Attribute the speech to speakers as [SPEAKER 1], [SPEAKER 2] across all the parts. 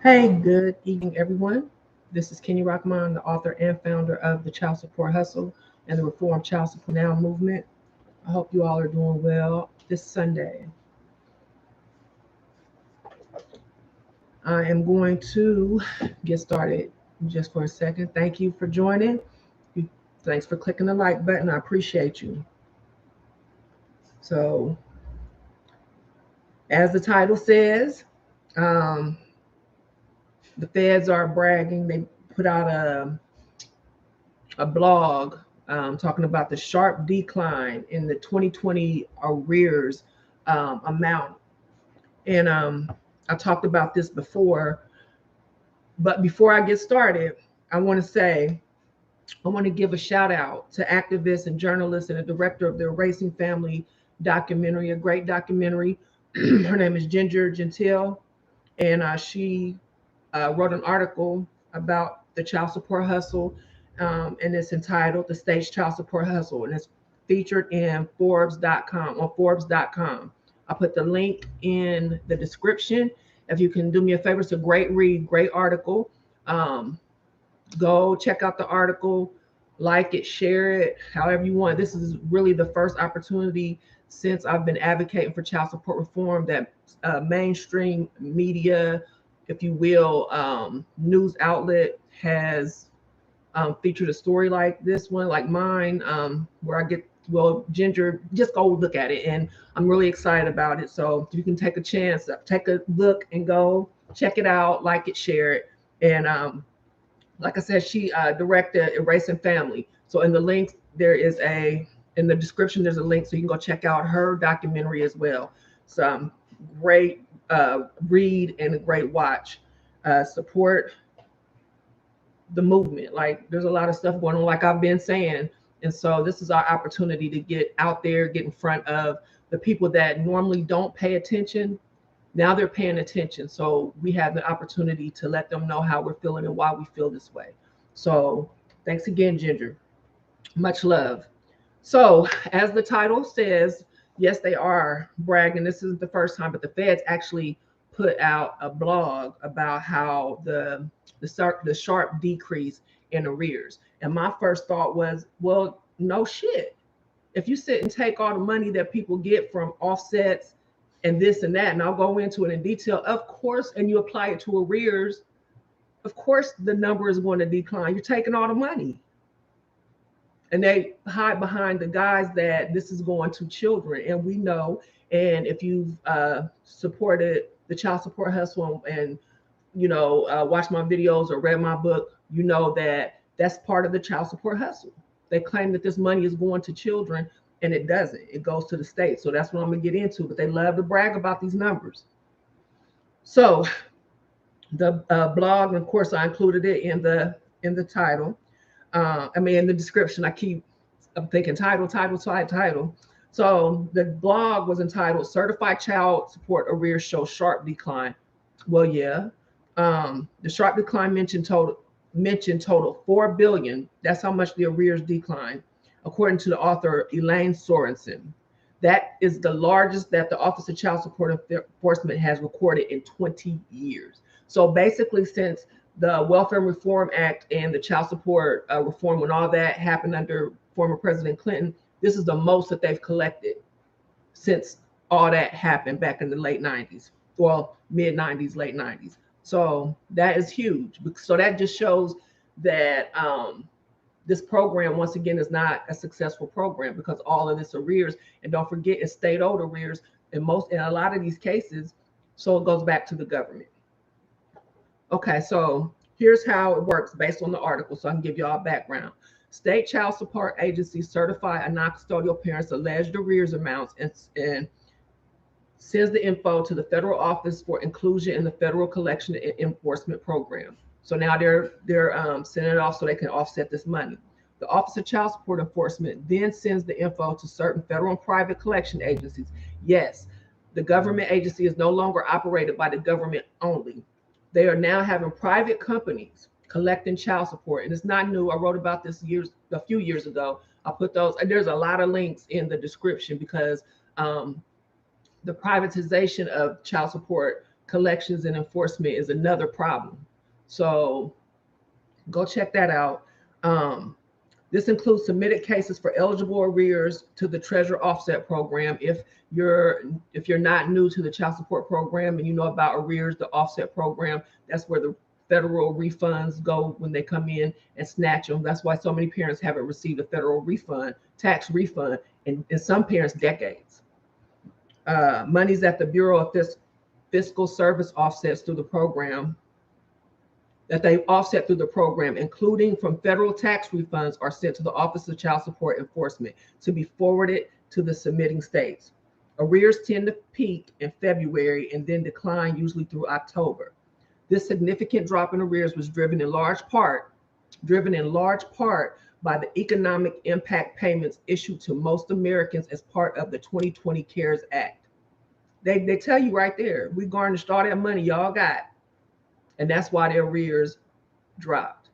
[SPEAKER 1] Hey, good evening, everyone. This is Kenny Rockman, the author and founder of the Child Support Hustle and the Reform Child Support Now movement. I hope you all are doing well this Sunday. I am going to get started just for a second. Thank you for joining. Thanks for clicking the like button. I appreciate you. So, as the title says, um, the feds are bragging. They put out a blog talking about the sharp decline in the 2020 arrears amount. And I talked about this before, but before I get started, I want to say, I want to give a shout out to activists and journalists and the director of the Racing Family documentary, a great documentary. Her name is Ginger Gentile, and she wrote an article about the child support hustle, and it's entitled "The Stage Child Support Hustle," and it's featured in Forbes.com on Forbes.com. I'll put the link in the description. If you can do me a favor, it's a great read, great article. Um, Go check out the article, like it, share it, however you want. This is really the first opportunity since I've been advocating for child support reform that mainstream media, if you will, news outlet has featured a story like this one, like mine, where I get, well, Ginger, just go look at it. And I'm really excited about it. So if you can take a chance, take a look and go check it out, like it, share it. And like I said, she directed Erasing Family. So in the links, in the description, there's a link so you can go check out her documentary as well. Some great read and a great watch. Support the movement. Like there's a lot of stuff going on, like I've been saying. And so this is our opportunity to get out there, get in front of the people that normally don't pay attention. Now they're paying attention. So we have the opportunity to let them know how we're feeling and why we feel this way. So thanks again, Ginger. Much love. So as the title says, yes, they are bragging. This isn't the first time, but the feds actually put out a blog about how the sharp decrease in arrears. And my first thought was, well, no shit. If you sit and take all the money that people get from offsets and this and that, and I'll go into it in detail, of course, and you apply it to arrears, of course the number is going to decline. You're taking all the money. And they hide behind the guise that this is going to children. And we know, and if you've supported the child support hustle and watched my videos or read my book, you know that that's part of the child support hustle. They claim that this money is going to children, and it doesn't. It goes to the state. So that's what I'm gonna get into. But they love to brag about these numbers. So the blog, and of course, I included it in the title. In the description. I'm thinking title. So the blog was entitled "Certified Child Support Arrears Show Sharp Decline." Well, yeah, the sharp decline mentioned total 4 billion. That's how much the arrears declined, according to the author Elaine Sorensen. That is the largest that the Office of Child Support Enforcement has recorded in 20 years. So basically, since the Welfare Reform Act and the child support reform, when all that happened under former President Clinton, this is the most that they've collected since all that happened back in the late 90s, well, mid 90s, late 90s. So that is huge. So that just shows that this program, once again, is not a successful program because all of this arrears, and don't forget, it's state owed arrears in a lot of these cases. So it goes back to the government. Okay, so here's how it works based on the article, so I can give you all background. State child support agencies certify a non-custodial parent's alleged arrears amounts and sends the info to the federal office for inclusion in the federal collection and enforcement program. So now they're sending it off so they can offset this money. The Office of Child Support Enforcement then sends the info to certain federal and private collection agencies. Yes, the government agency is no longer operated by the government only. They are now having private companies collecting child support. And it's not new. I wrote about this a few years ago. I'll put those, and there's a lot of links in the description because the privatization of child support collections and enforcement is another problem. So go check that out. This includes submitted cases for eligible arrears to the Treasurer Offset Program. If you're not new to the child support program and you know about arrears, the offset program, that's where the federal refunds go when they come in and snatch them. That's why so many parents haven't received a federal refund, tax refund, in some parents decades. Monies at the Bureau of Fiscal Service offsets through the program, that they offset through the program, including from federal tax refunds, are sent to the Office of Child Support Enforcement to be forwarded to the submitting states. Arrears tend to peak in February and then decline usually through October. This significant drop in arrears was driven in large part by the economic impact payments issued to most Americans as part of the 2020 CARES Act. They tell you right there, we garnished all that money y'all got, and that's why their arrears dropped.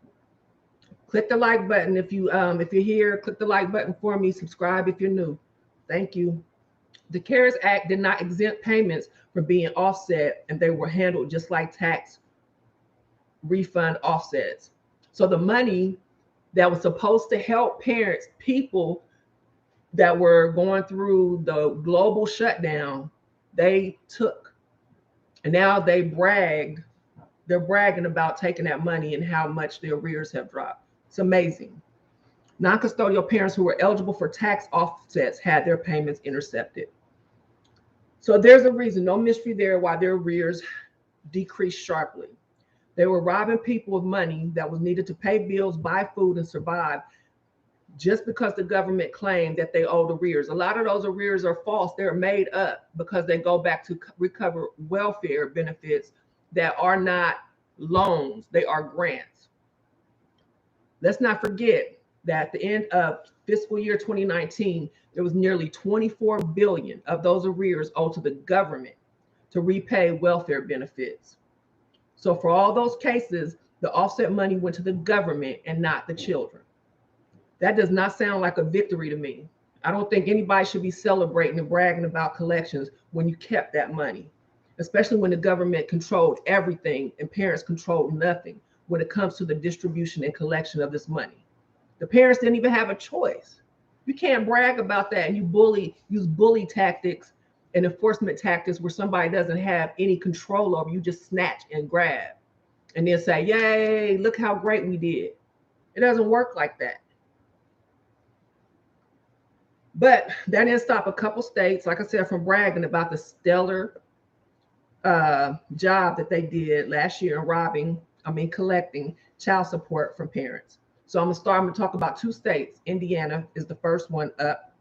[SPEAKER 1] Click the like button if you're here. Click the like button for me. Subscribe if you're new. Thank you. The CARES Act did not exempt payments from being offset, and they were handled just like tax refund offsets. So the money that was supposed to help parents, people that were going through the global shutdown, they took. And now they're bragging about taking that money and how much their arrears have dropped. It's amazing. Non-custodial parents who were eligible for tax offsets had their payments intercepted. So there's a reason, no mystery there, why their arrears decreased sharply. They were robbing people of money that was needed to pay bills, buy food, and survive, just because the government claimed that they owed arrears. A lot of those arrears are false. They're made up because they go back to recover welfare benefits that are not loans, they are grants. Let's not forget that at the end of fiscal year 2019, there was nearly 24 billion of those arrears owed to the government to repay welfare benefits. So for all those cases, the offset money went to the government and not the children. That does not sound like a victory to me. I don't think anybody should be celebrating and bragging about collections when you kept that money, especially when the government controlled everything and parents controlled nothing when it comes to the distribution and collection of this money. The parents didn't even have a choice. You can't brag about that and use bully tactics and enforcement tactics where somebody doesn't have any control over you, just snatch and grab and then say, yay, look how great we did. It doesn't work like that. But that didn't stop a couple states, like I said, from bragging about the stellar job that they did last year in collecting child support from parents. So I'm gonna talk about two states. Indiana is the first one up.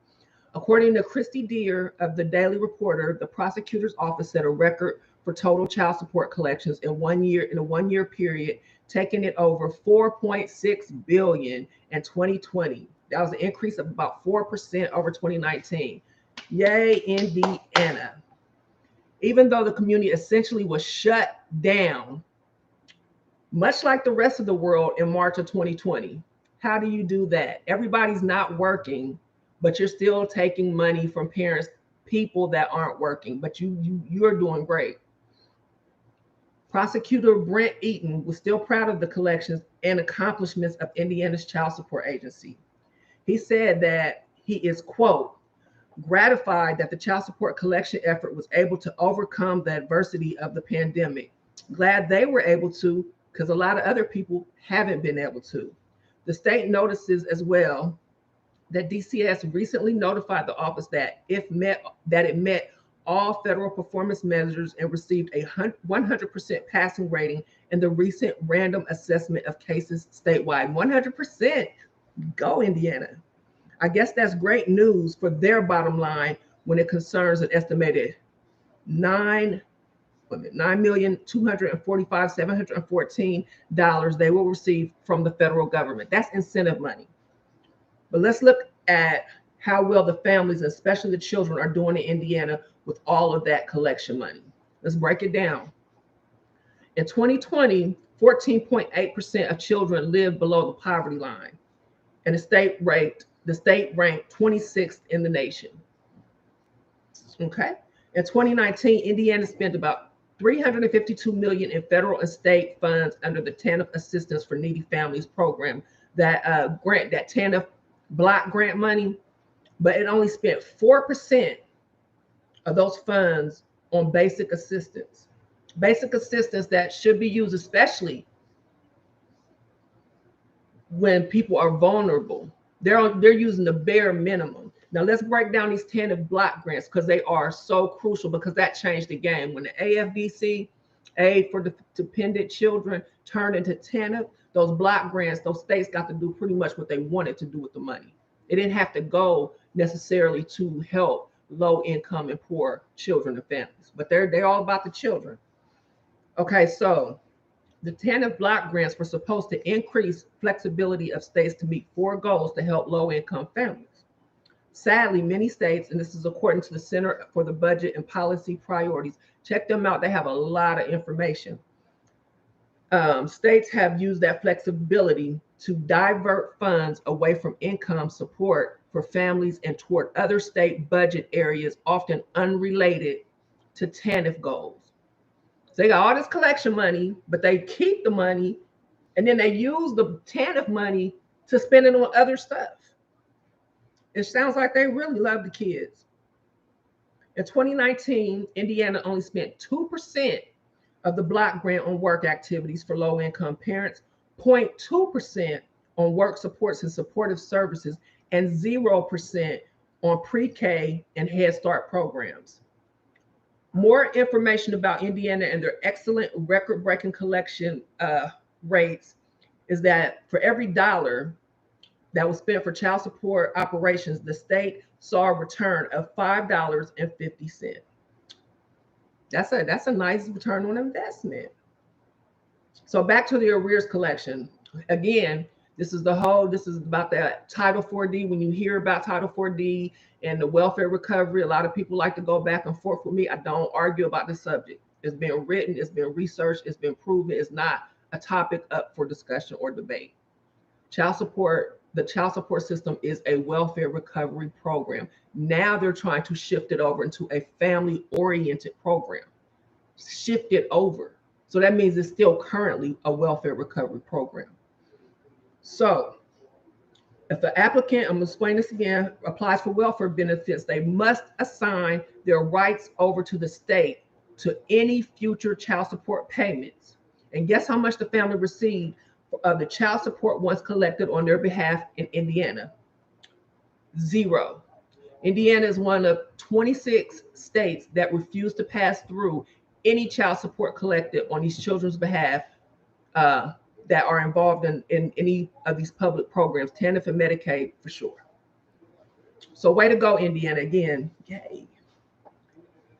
[SPEAKER 1] According to Christy Deer of the Daily Reporter, the prosecutor's office set a record for total child support collections in a 1 year period, taking it over 4.6 billion in 2020. That was an increase of about 4% over 2019. Yay, Indiana. Even though the community essentially was shut down, much like the rest of the world in March of 2020. How do you do that? Everybody's not working, but you're still taking money from parents, people that aren't working, but you're doing great. Prosecutor Brent Eaton was still proud of the collections and accomplishments of Indiana's child support agency. He said that he is, quote, gratified that the child support collection effort was able to overcome the adversity of the pandemic. Glad they were able to, because a lot of other people haven't been able to. The state notices as well that DCS recently notified the office that it met all federal performance measures and received a 100% passing rating in the recent random assessment of cases statewide. 100%. Go Indiana. I guess that's great news for their bottom line when it concerns an estimated $9,245,714 they will receive from the federal government. That's incentive money. But let's look at how well the families, especially the children, are doing in Indiana with all of that collection money. Let's break it down. In 2020, 14.8% of children lived below the poverty line, and the state ranked 26th in the nation. Okay. In 2019, Indiana spent about $352 million in federal and state funds under the TANF Assistance for Needy Families program. That that TANF block grant money, but it only spent 4% of those funds on basic assistance. Basic assistance that should be used, especially when people are vulnerable. They're using the bare minimum. Now let's break down these TANF block grants because they are so crucial, because that changed the game. When the AFDC, Aid for the Dependent Children, turned into TANF, those block grants, those states got to do pretty much what they wanted to do with the money. It didn't have to go necessarily to help low income and poor children and families, but they're all about the children. Okay, so the TANF block grants were supposed to increase flexibility of states to meet 4 goals to help low income families. Sadly, many states, and this is according to the Center for the Budget and Policy Priorities, check them out, they have a lot of information. States have used that flexibility to divert funds away from income support for families and toward other state budget areas, often unrelated to TANF goals. So they got all this collection money, but they keep the money, and then they use the TANF money to spend it on other stuff. It sounds like they really love the kids. In 2019, Indiana only spent 2% of the block grant on work activities for low-income parents, 0.2% on work supports and supportive services, and 0% on pre-K and Head Start programs. More information about Indiana and their excellent record-breaking collection rates is that for every dollar that was spent for child support operations, the state saw a return of $5.50. That's a nice return on investment. So back to the arrears collection. Again, this is about that Title 4D. When you hear about Title 4D and the welfare recovery, a lot of people like to go back and forth with me. I don't argue about the subject. It's been written, it's been researched, it's been proven. It's not a topic up for discussion or debate. The child support system is a welfare recovery program. Now they're trying to shift it over into a family-oriented program. Shift it over. So that means it's still currently a welfare recovery program. So if the applicant, I'm going to explain this again, applies for welfare benefits, they must assign their rights over to the state to any future child support payments. And guess how much the family received of the child support once collected on their behalf in Indiana? 0. Indiana is one of 26 states that refuse to pass through any child support collected on these children's behalf that are involved in any of these public programs, TANF and Medicaid for sure. So way to go, Indiana, again, yay.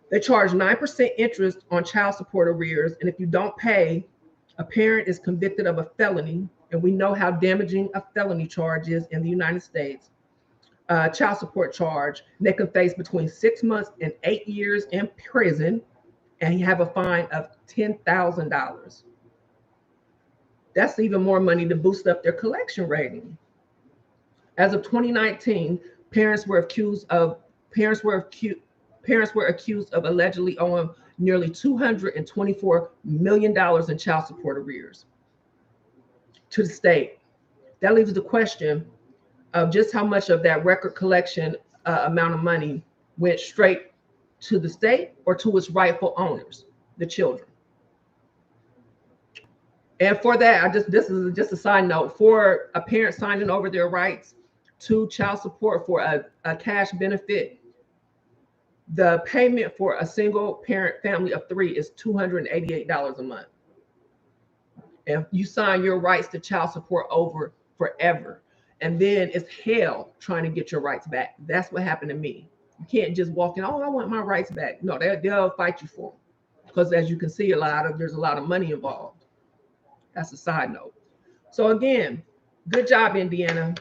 [SPEAKER 1] They charge 9% interest on child support arrears, and if you don't pay, a parent is convicted of a felony, and we know how damaging a felony charge is in the United States. Child support charge, they can face between 6 months and 8 years in prison, and have a fine of $10,000. That's even more money to boost up their collection rating. As of 2019, parents were accused of allegedly owing nearly $224 million in child support arrears to the state. That leaves the question of just how much of that record collection amount of money went straight to the state or to its rightful owners, the children. And for that, this is just a side note, for a parent signing over their rights to child support for a cash benefit, the payment for a single parent family of 3 is $288 a month. And you sign your rights to child support over forever. And then it's hell trying to get your rights back. That's what happened to me. You can't just walk in, oh, I want my rights back. No, they'll fight you for them. Because as you can see, there's a lot of money involved. That's a side note. So again, good job, Indiana.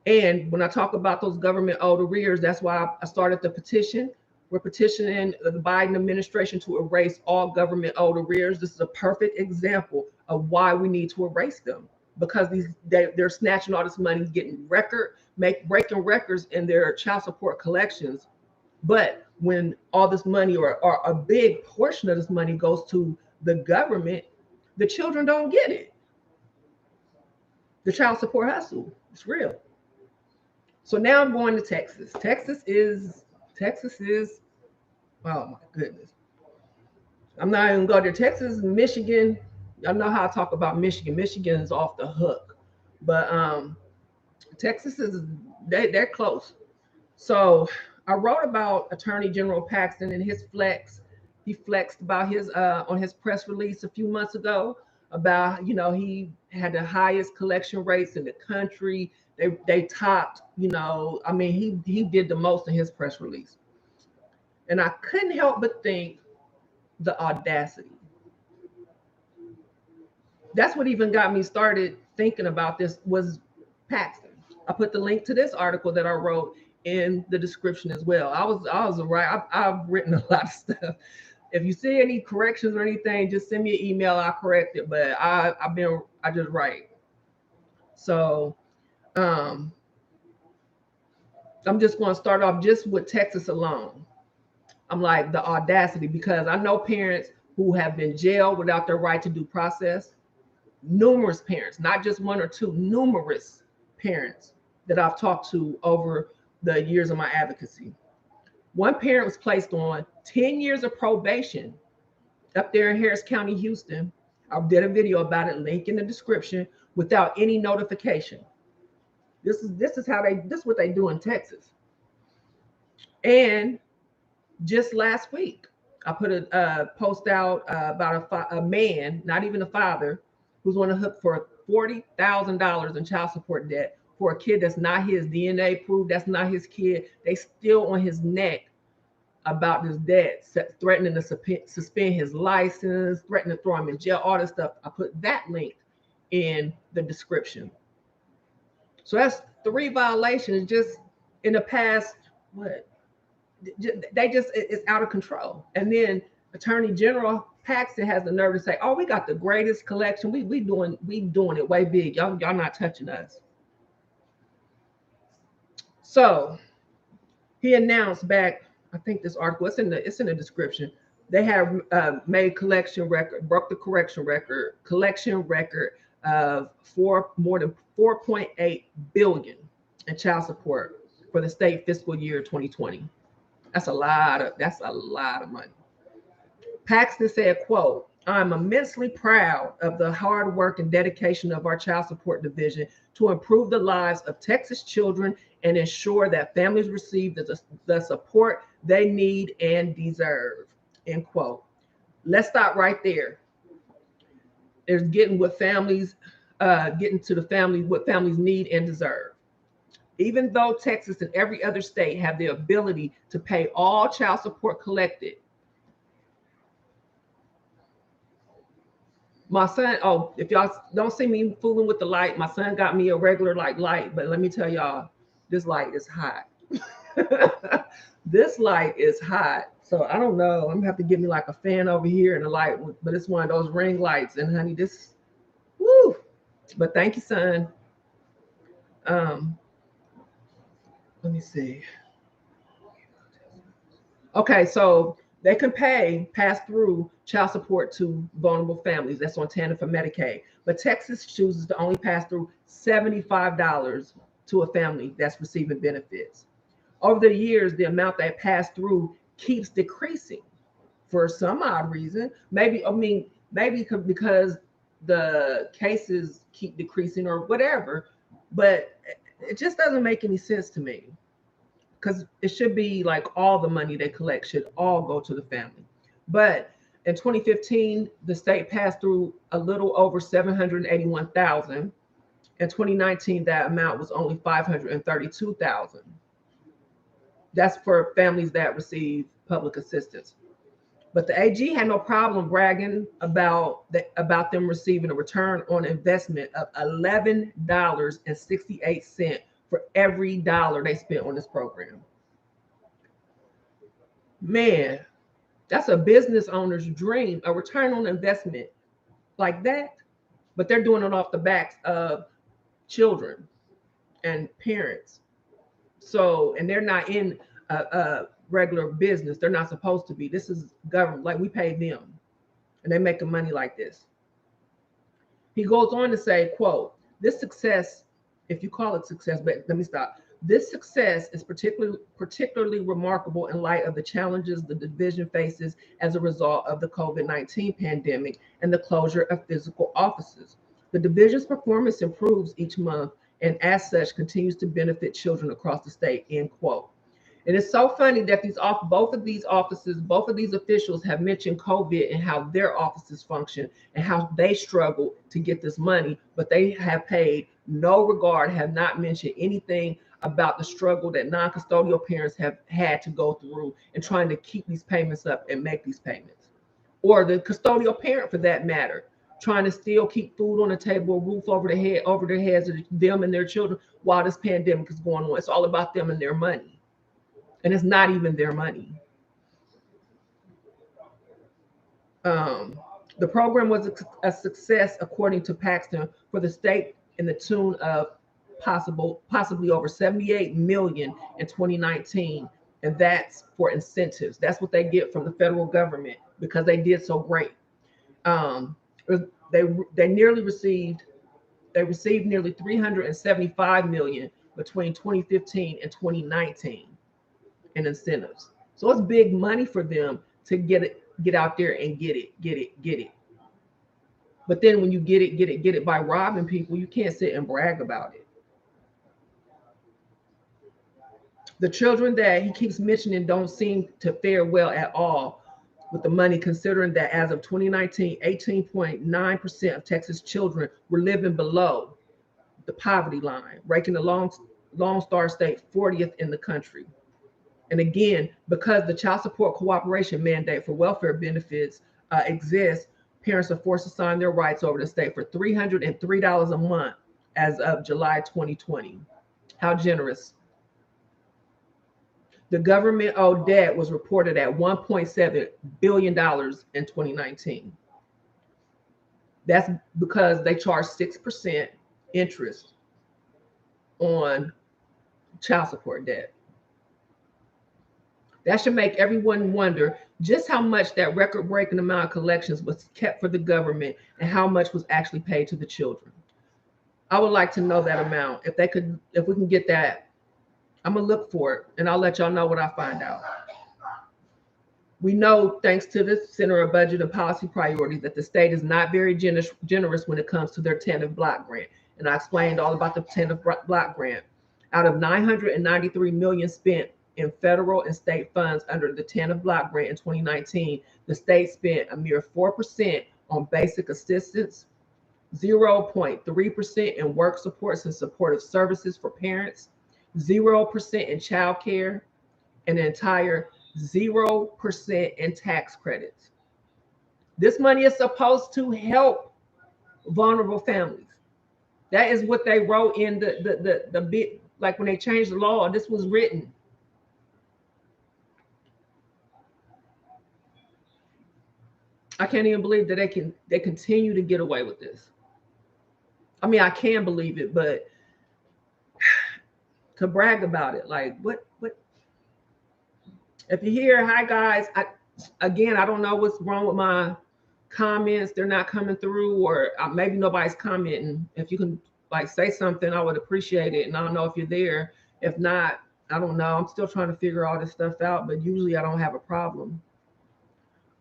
[SPEAKER 1] And when I talk about those government owed arrears, that's why I started the petition. We're petitioning the Biden administration to erase all government owed arrears. This is a perfect example of why we need to erase them, because they're snatching all this money, getting breaking records in their child support collections, But when all this money or a big portion of this money goes to the government, the children don't get it. The child support hustle, it's real. So now I'm going to Texas. Texas is oh my goodness. I'm not even going to Texas, Michigan. Y'all know how I talk about Michigan. Michigan is off the hook, but Texas is they're close. So I wrote about Attorney General Paxton and his flex. He flexed about his on his press release a few months ago about he had the highest collection rates in the country. They topped, I mean he did the most in his press release. And I couldn't help but think the audacity. That's what even got me started thinking about this was Paxton. I put the link to this article that I wrote in the description as well. I was right. I've written a lot of stuff. If you see any corrections or anything, just send me an email. I'll correct it. But I just write. So um, I'm just going to start off just with Texas alone. I'm like the audacity because I know parents who have been jailed without their right to due process. Numerous parents, not just one or two, numerous parents that I've talked to over the years of my advocacy. One parent was placed on 10 years of probation up there in Harris County, Houston. I did a video about it, link in the description, without any notification. This is what they do in Texas. And just last week, I put a post out about a man, not even a father, who's on the hook for $40,000 in child support debt for a kid that's not his. DNA proved that's not his kid. They still on his neck about this debt, threatening to suspend his license, threatening to throw him in jail, all this stuff. I put that link in the description. So that's 3 violations just in the past, what? It's out of control. And then Attorney General Paxton has the nerve to say, "Oh, we got the greatest collection. We doing it way big. Y'all not touching us." So he announced back, I think this article, it's in the description. They have made broke the collection record of more than 4.8 billion in child support for the state fiscal year 2020. That's a lot of money. Paxton said, quote, "I'm immensely proud of the hard work and dedication of our child support division to improve the lives of Texas children and ensure that families receive the support they need and deserve," end quote. Let's stop right there. There's getting to the family, what families need and deserve. Even though Texas and every other state have the ability to pay all child support collected, my son, oh, if y'all don't see me fooling with the light, my son got me a regular light, but let me tell y'all, this light is hot. This light is hot. So I don't know. I'm gonna have to get me like a fan over here and a light, but it's one of those ring lights. And honey, this, woo. But thank you, son. Let me see. Okay, so they can pass through child support to vulnerable families. That's on tandem for Medicaid. But Texas chooses to only pass through $75 to a family that's receiving benefits. Over the years, the amount they pass through keeps decreasing for some odd reason. Maybe because the cases keep decreasing or whatever, but it just doesn't make any sense to me. Because it should be like all the money they collect should all go to the family. But in 2015, the state passed through a little over 781,000. In 2019, that amount was only 532,000. That's for families that receive public assistance. But the AG had no problem bragging about them receiving a return on investment of $11.68 for every dollar they spent on this program. Man, that's a business owner's dream, a return on investment like that. But they're doing it off the backs of children and parents. So, and they're not in regular business. They're not supposed to be. This is government. Like, we pay them, and they're making money like this. He goes on to say, quote, this success, if you call it success, but let me stop. This success is particularly remarkable in light of the challenges the division faces as a result of the COVID-19 pandemic and the closure of physical offices. The division's performance improves each month and as such continues to benefit children across the state, end quote. And it's so funny that both of these offices, both of these officials have mentioned COVID and how their offices function and how they struggle to get this money, but they have paid no regard, have not mentioned anything about the struggle that non-custodial parents have had to go through in trying to keep these payments up and make these payments. Or the custodial parent, for that matter, trying to still keep food on the table, a roof over their heads of them and their children while this pandemic is going on. It's all about them and their money. And it's not even their money. The program was a success, according to Paxton, for the state in the tune of possibly over 78 million in 2019. And that's for incentives. That's what they get from the federal government because they did so great. They received nearly 375 million between 2015 and 2019 in incentives. So it's big money for them to get out there and get it. But then when you get it by robbing people, you can't sit and brag about it. The children that he keeps mentioning don't seem to fare well at all with the money, considering that as of 2019, 18.9% of Texas children were living below the poverty line, ranking the Lone Star State 40th in the country. And again, because the child support cooperation mandate for welfare benefits exists, parents are forced to sign their rights over the state for $303 a month as of July 2020. How generous. The government owed debt was reported at $1.7 billion in 2019. That's because they charge 6% interest on child support debt. That should make everyone wonder just how much that record-breaking amount of collections was kept for the government and how much was actually paid to the children. I would like to know that amount. If we can get that, I'm gonna look for it and I'll let y'all know what I find out. We know, thanks to the Center of Budget and Policy Priorities, that the state is not very generous when it comes to their TANF block grant. And I explained all about the TANF block grant. Out of 993 million spent in federal and state funds under the TANF block grant in 2019, the state spent a mere 4% on basic assistance, 0.3% in work supports and supportive services for parents, 0% in child care, and an entire 0% in tax credits. This money is supposed to help vulnerable families. That is what they wrote in the bit, like when they changed the law, this was written. I can't even believe that they continue to get away with this. I mean, I can believe it, but to brag about it, like what? If you hear, hi guys, I don't know what's wrong with my comments. They're not coming through, or maybe nobody's commenting. If you can like say something, I would appreciate it. And I don't know if you're there. If not, I don't know. I'm still trying to figure all this stuff out, but usually I don't have a problem.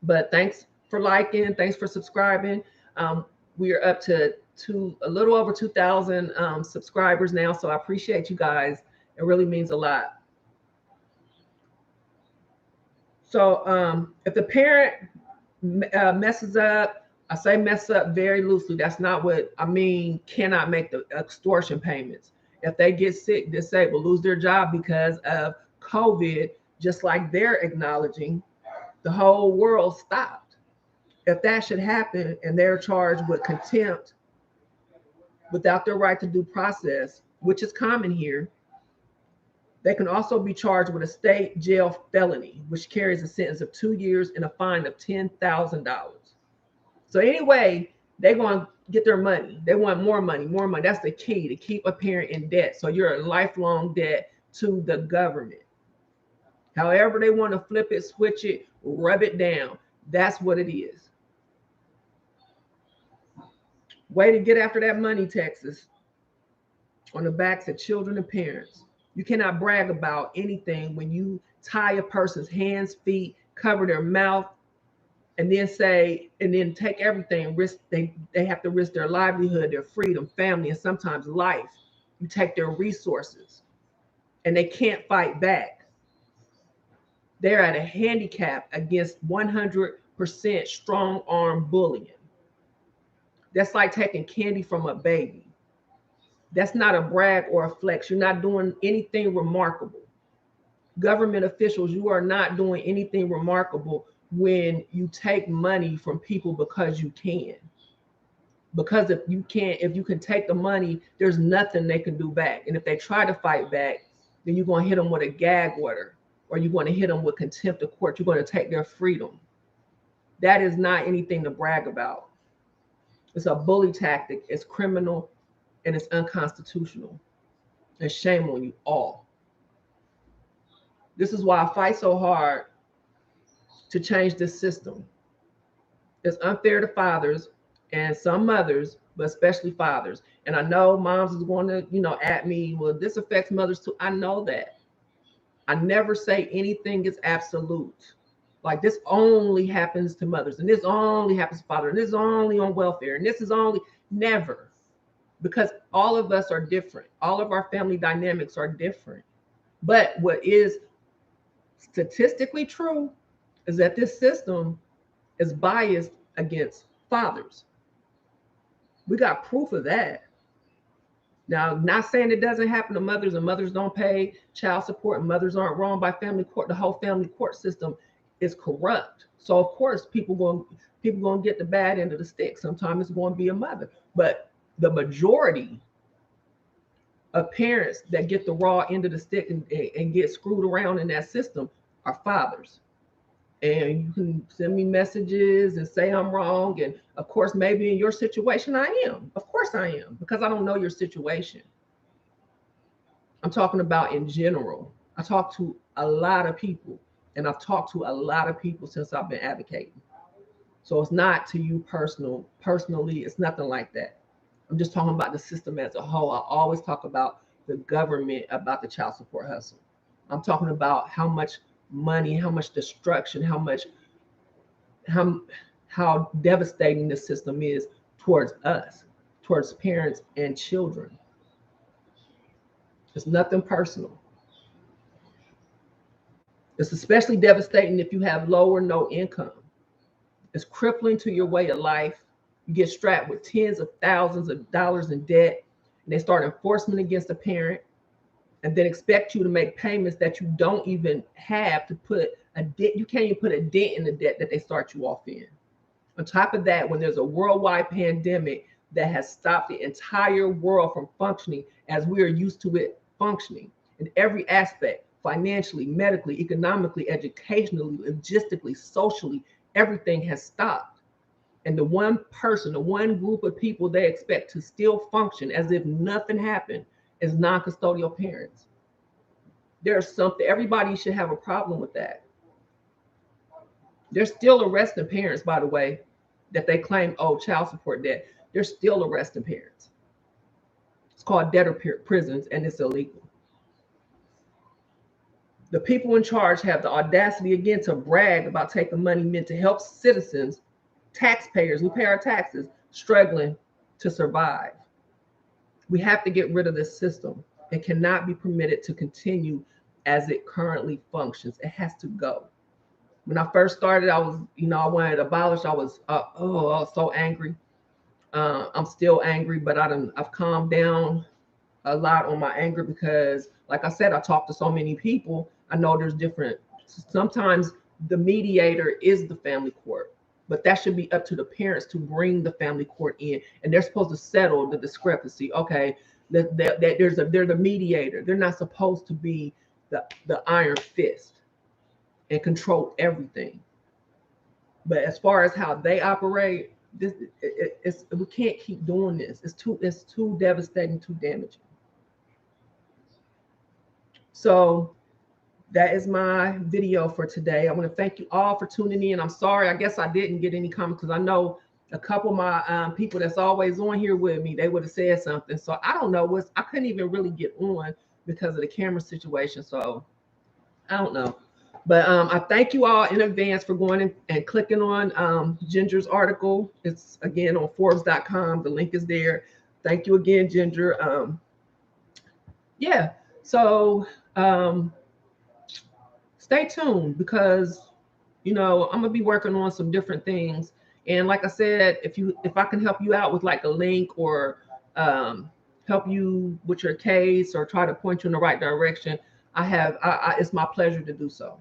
[SPEAKER 1] But thanks for liking. Thanks for subscribing. We are up to a little over 2,000 subscribers now. So I appreciate you guys. It really means a lot. So if the parent messes up, I say mess up very loosely. That's not what I mean. Cannot make the extortion payments. If they get sick, disabled, lose their job because of COVID, just like they're acknowledging, the whole world stopped. If that should happen and they're charged with contempt without their right to due process, which is common here, they can also be charged with a state jail felony, which carries a sentence of 2 years and a fine of $10,000. So anyway, they're going to get their money. They want more money, more money. That's the key, to keep a parent in debt. So you're in lifelong debt to the government. However they want to flip it, switch it, rub it down. That's what it is. Way to get after that money, Texas, on the backs of children and parents. You cannot brag about anything when you tie a person's hands, feet, cover their mouth, and then take everything, risk they have to risk their livelihood, their freedom, family, and sometimes life. You take their resources and they can't fight back. They're at a handicap against 100% strong arm bullying. That's like taking candy from a baby. That's not a brag or a flex. You're not doing anything remarkable. Government officials, you are not doing anything remarkable when you take money from people because you can. Because if you can take the money, there's nothing they can do back. And if they try to fight back, then you're going to hit them with a gag order, or you're going to hit them with contempt of court. You're going to take their freedom. That is not anything to brag about. It's a bully tactic. It's criminal and it's unconstitutional. And shame on you all. This is why I fight so hard to change this system. It's unfair to fathers and some mothers, but especially fathers. And I know moms is going to, at me, well, this affects mothers too. I know that. I never say anything is absolute. Like this only happens to mothers, and this only happens to fathers, and this is only on welfare, and this is only never. Because all of us are different. All of our family dynamics are different. But what is statistically true is that this system is biased against fathers. We got proof of that. Now, not saying it doesn't happen to mothers and mothers don't pay child support and mothers aren't wrong by family court. The whole family court system is corrupt. So of course people going to get the bad end of the stick. Sometimes it's going to be a mother, but the majority of parents that get the raw end of the stick and get screwed around in that system are fathers. And you can send me messages and say I'm wrong. And of course, maybe in your situation, I am. Of course I am, because I don't know your situation. I'm talking about in general. I talk to a lot of people, and I've talked to a lot of people since I've been advocating. So it's not to you personally, it's nothing like that. I'm just talking about the system as a whole. I always talk about the government, about the child support hustle. I'm talking about how much money, how much destruction, how devastating the system is towards us, towards parents and children. It's nothing personal. It's especially devastating if you have low or no income. It's crippling to your way of life. You get strapped with tens of thousands of dollars in debt, and they start enforcement against a parent, and then expect you to make payments that you don't even have to put a dent. You can't even put a dent in the debt that they start you off in. On top of that, when there's a worldwide pandemic that has stopped the entire world from functioning as we are used to it functioning in every aspect, financially, medically, economically, educationally, logistically, socially, everything has stopped. And the one person, the one group of people they expect to still function as if nothing happened is non-custodial parents. There's something, everybody should have a problem with that. They're still arresting parents, by the way, that they claim owe child support debt. They're still arresting parents. It's called debtor prisons, and it's illegal. The people in charge have the audacity again to brag about taking money meant to help citizens, taxpayers who pay our taxes, struggling to survive. We have to get rid of this system. It cannot be permitted to continue as it currently functions. It has to go. When I first started, I wanted it abolished. I was so angry. I'm still angry, but I've calmed down a lot on my anger because, like I said, I talked to so many people. I know there's different. Sometimes the mediator is the family court, but that should be up to the parents to bring the family court in, and they're supposed to settle the discrepancy. Okay, they're the mediator. They're not supposed to be the iron fist and control everything. But as far as how they operate, we can't keep doing this. It's too devastating, too damaging. So that is my video for today. I want to thank you all for tuning in. I'm sorry, I guess I didn't get any comments because I know a couple of my people that's always on here with me, they would have said something. So I don't know what's, I couldn't even really get on because of the camera situation. So I don't know. But I thank you all in advance for going and clicking on Ginger's article. It's again on Forbes.com. The link is there. Thank you again, Ginger. Yeah. So stay tuned because I'm gonna be working on some different things. And like I said, if I can help you out with like a link or help you with your case or try to point you in the right direction, it's my pleasure to do so.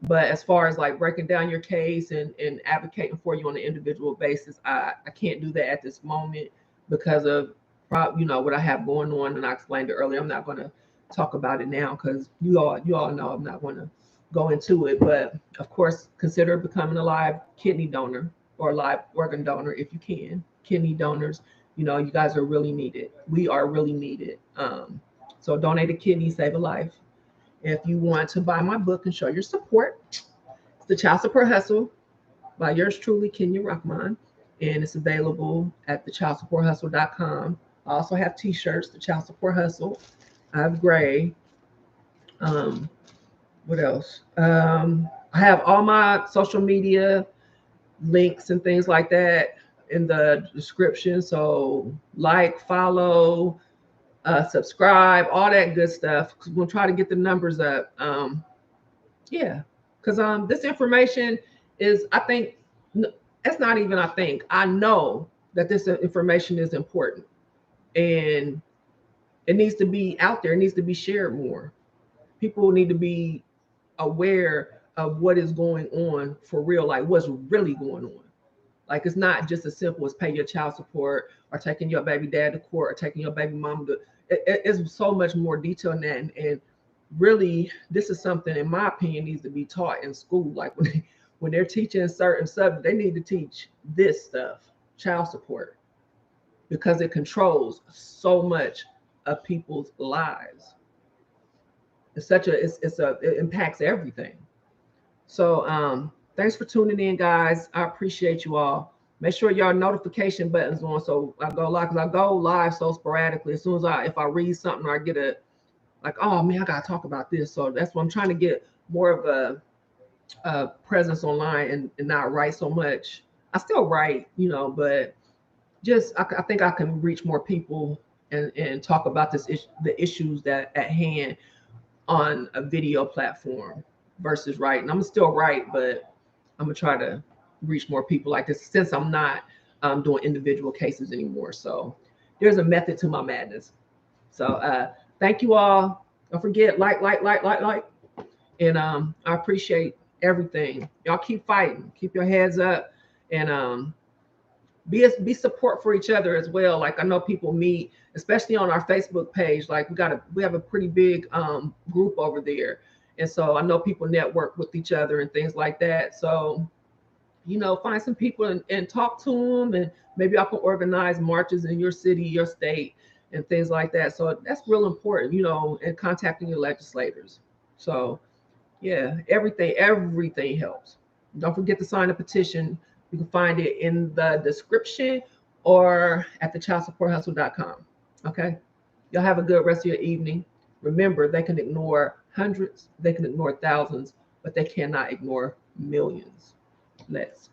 [SPEAKER 1] But as far as like breaking down your case and advocating for you on an individual basis, I can't do that at this moment because of what I have going on. And I explained it earlier. I'm not going to talk about it now because you all know I'm not going to go into it. But of course, consider becoming a live kidney donor or a live organ donor if you can. Kidney donors, you guys are really needed. We are really needed. So donate a kidney, save a life. If you want to buy my book and show your support, it's The Child Support Hustle by yours truly, Kenya Rahman. And it's available at thechildsupporthustle.com. I also have t-shirts, The Child Support Hustle. I have gray. What else? I have all my social media links and things like that in the description. So like, follow, subscribe, all that good stuff. We'll try to get the numbers up. Yeah, because this information is, I think, it's not even I think, I know that this information is important and it needs to be out there. It needs to be shared more. People need to be aware of what is going on for real, like what's really going on. Like it's not just as simple as pay your child support or taking your baby dad to court or taking your baby mom to. It's so much more detail than that. And really, this is something, in my opinion, needs to be taught in school. Like when they're teaching certain subjects, they need to teach this stuff, child support, because it controls so much of people's lives. It impacts everything. So thanks for tuning in, guys. I appreciate you all. Make sure your notification buttons on so I go live, because I go live so sporadically. As soon as if I read something or I get like, oh man, I gotta talk about this. So that's what I'm trying to get more of a presence online and not write so much. I still write, but just I think I can reach more people and talk about the issues that at hand on a video platform versus writing. I'm still write, but I'm gonna try to reach more people like this since I'm not doing individual cases anymore. So there's a method to my madness. So thank you all. Don't forget, like. And I appreciate everything. Y'all keep fighting, keep your heads up, and be support for each other as well. Like I know people meet, especially on our Facebook page. Like we have a pretty big group over there. And so I know people network with each other and things like that. So, find some people and talk to them, and maybe I can organize marches in your city, your state, and things like that. So that's real important, and contacting your legislators. So yeah, everything helps. Don't forget to sign a petition. You can find it in the description or at thechildsupporthustle.com. Okay. Y'all have a good rest of your evening. Remember, they can ignore hundreds, they can ignore thousands, but they cannot ignore millions. Let's